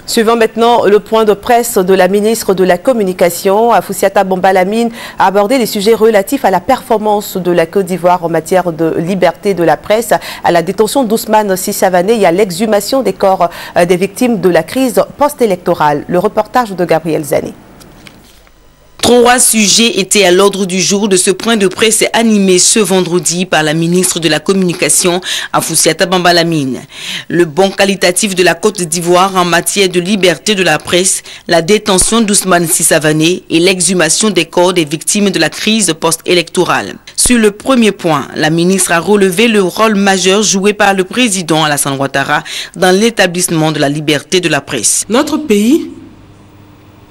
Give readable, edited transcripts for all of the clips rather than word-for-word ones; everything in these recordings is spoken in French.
Suivons maintenant le point de presse de la ministre de la Communication. Afoussiata Bambalamine a abordé les sujets relatifs à la performance de la Côte d'Ivoire en matière de liberté de la presse, à la détention d'Ousmane Sissavané et à l'exhumation des corps des victimes de la crise post-électorale. Le reportage de Gabriel Zani. 3 sujets étaient à l'ordre du jour de ce point de presse animé ce vendredi par la ministre de la Communication, Afoussiata Bambalamine. Le bond qualitatif de la Côte d'Ivoire en matière de liberté de la presse, la détention d'Ousmane Sissavané et l'exhumation des corps des victimes de la crise post-électorale. Sur le premier point, la ministre a relevé le rôle majeur joué par le président Alassane Ouattara dans l'établissement de la liberté de la presse. Notre pays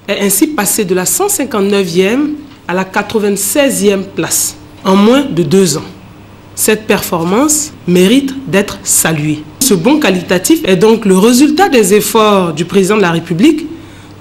est ainsi passé de la 159e à la 96e place en moins de 2 ans. Cette performance mérite d'être saluée. Ce bond qualitatif est donc le résultat des efforts du président de la République,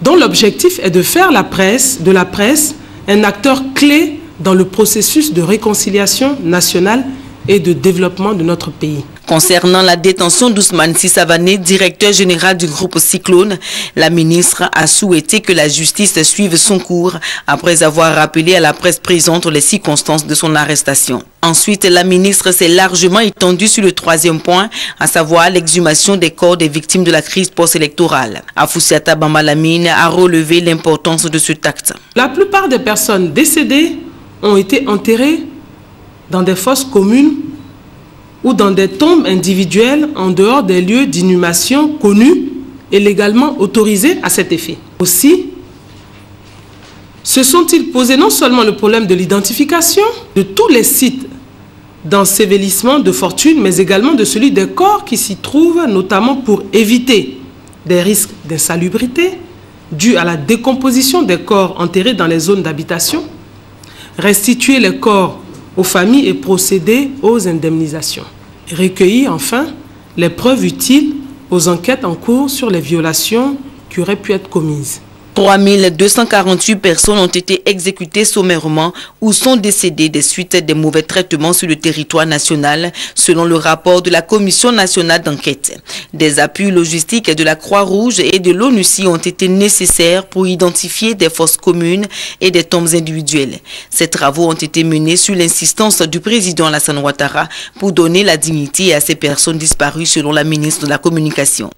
dont l'objectif est de faire de la presse un acteur clé dans le processus de réconciliation nationale et de développement de notre pays. Concernant la détention d'Ousmane Sissavané, directeur général du groupe Cyclone, la ministre a souhaité que la justice suive son cours après avoir rappelé à la presse présente les circonstances de son arrestation. Ensuite, la ministre s'est largement étendue sur le 3e point, à savoir l'exhumation des corps des victimes de la crise post-électorale. Afoussiata Bambalamine a relevé l'importance de ce acte. La plupart des personnes décédées ont été enterrées dans des fosses communes ou dans des tombes individuelles en dehors des lieux d'inhumation connus et légalement autorisés à cet effet. Aussi, se sont-ils posé non seulement le problème de l'identification de tous les sites d'ensevelissement de fortune, mais également de celui des corps qui s'y trouvent, notamment pour éviter des risques d'insalubrité dus à la décomposition des corps enterrés dans les zones d'habitation, restituer les corps aux familles et procéder aux indemnisations. Recueillir enfin les preuves utiles aux enquêtes en cours sur les violations qui auraient pu être commises. 3248 personnes ont été exécutées sommairement ou sont décédées des suites des mauvais traitements sur le territoire national, selon le rapport de la Commission nationale d'enquête. Des appuis logistiques de la Croix-Rouge et de l'ONUCI ont été nécessaires pour identifier des fosses communes et des tombes individuelles. Ces travaux ont été menés sur l'insistance du président Alassane Ouattara pour donner la dignité à ces personnes disparues, selon la ministre de la Communication.